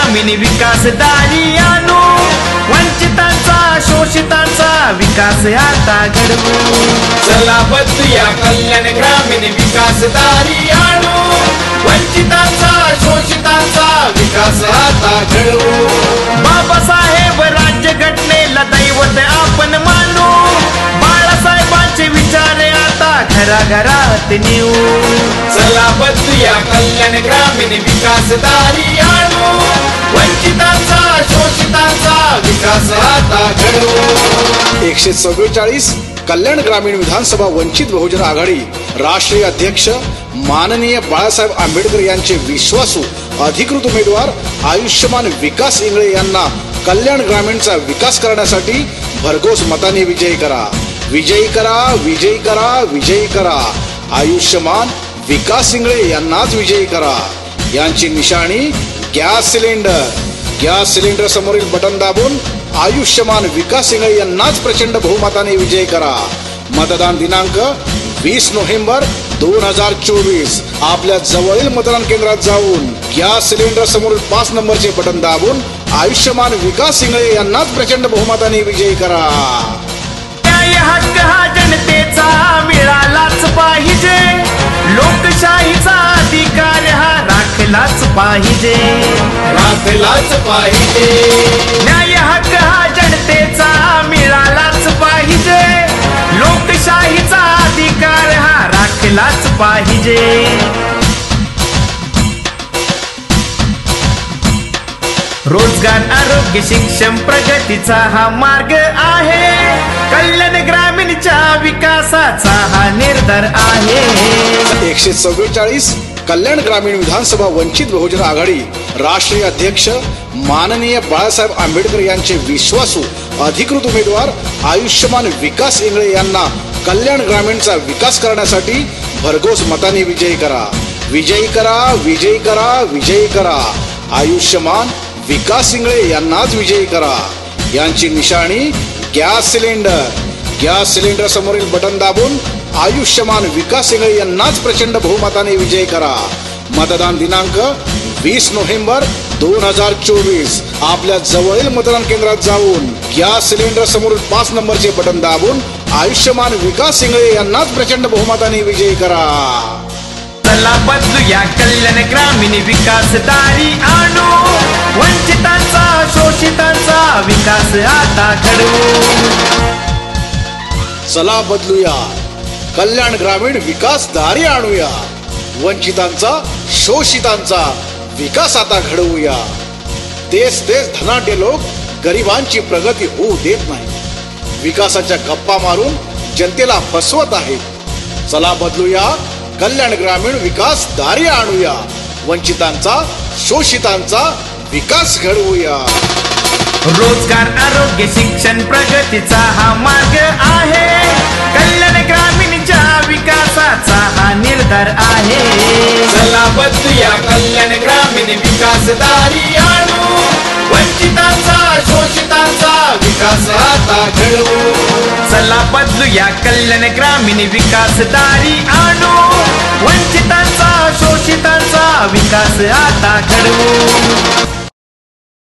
ग्रामीण विकास दारी आणू, वंचितांचा शोषितांचा विकास आता घडवू। चला बदलूया कल्याण ग्रामीण विकास दारी आणू, वंचितांचा शोषितांचा विकास आता घडवू। बाबासाहेब राज्यघटनेला दैवत आपण मानू, बाळासाहेबांचे विचार आता घराघरात नेऊ। चला बदलूया कल्याण ग्रामीण विकास दारी आणू, वंचितांचा शोषितांचा विकास आता घडवू। 144 कल्याण ग्रामीण विधानसभा वंचित बहुजन आघाडी राष्ट्रीय अध्यक्ष माननीय बाळासाहेब आंबेडकर यांचे विश्वासू अधिकृत उमेदवार आयुष्यमान विकास इंगळे यांना कल्याण ग्रामीणचा विकास करण्यासाठी भरघोस मताने विजयी करा, विजयी करा, विजयी करा, विजयी करा। आयुष्यमान विकास इंगळे यांनाच विजयी करा। यांची निशाणी गॅस सिलेंडर। गॅस सिलेंडर समोरील बटन दाबून आयुष्यमान विकास इंगळे यांनाच प्रचंड बहुमताने विजयी करा। मतदान दिनांक 20 नोव्हेंबर 2024। आपल्या जवळील मतदान केंद्रात जाऊन गॅस सिलेंडर समोरील 5 नंबरचे बटन दाबून आयुष्यमान विकास इंगळे यांनाच प्रचंड बहुमताने विजयी करा। न्याय हक्क हा जनतेचा मिळालाच पाहिजे, लोकशाहीचा अधिकार हा राखलाच पाहिजे, राखलाच पाहिजे। न्याय हक्क हा जनतेचा मिळालाच पाहिजे, लोकशाहीचा अधिकार हा राखलाच पाहिजे। रोजगार आरोग्य शिक्षण प्रगतीचा हा मार्ग आहे, कल्याण ग्रामीणच्या विकासाचा हा निर्धार आहे। 144 कल्याण ग्रामीण विधानसभा वंचित बहुजन आघाडी राष्ट्रीय अध्यक्ष माननीय बाळासाहेब आंबेडकर यांचे विश्वासू अधिकृत उमेदवार आयुष्यमान विकास इंगळे यांना कल्याण ग्रामीणचा विकास करण्यासाठी भरघोस मताने विजयी करा, विजयी करा, विजयी करा, विजयी करा। आयुष्यमान विकास इंगळे यांनाच विजयी करा। यांची निशाणी गॅस सिलेंडर। गॅस सिलेंडर समोरील बटन दाबून आयुष्यमान विकास इंगळे यांनाच प्रचंड बहुमताने विजयी करा। मतदान दिनांक 20 नोव्हेंबर 2024। आपल्या जवळील मतदान केंद्रात जाऊन गॅस सिलेंडर समोरील 5 नंबरचे बटन दाबून आयुष्यमान विकास इंगळे यांनाच प्रचंड बहुमताने विजयी करा। चला बदलूया कल्याण ग्रामीण विकास दारी आणू, वंचितांचा शोषितांचा विकास आता घडवू। चला बदलूया कल्याण ग्रामीण विकास दारी आणूया, वंचितांचा शोषितांचा विकास आता घडवूया। तेच धनाढ्य लोक गरिबांची प्रगती होऊ देत नाही, विकासाच्या गप्पा मारून जनतेला फसवत आहेत। चला बदलूया कल्याण ग्रामीण विकास दारी आणूया, वंचितांचा शोषितांचा विकास घडवूया। रोजगार आरोग्य शिक्षण प्रगतीचा हा मार्ग आहे, कल्याण ग्रामीणच्या विकासाचा हा निर्धार आहे। चला बदलूया कल्याण ग्रामीण विकास दारी आणू, वंचितांचा शोषितांचा विकास आता घडवू। चला बदलूया कल्याण ग्रामीण विकास दारी आणू, वंचितांचा शोषितांचा विकास आता घडवू।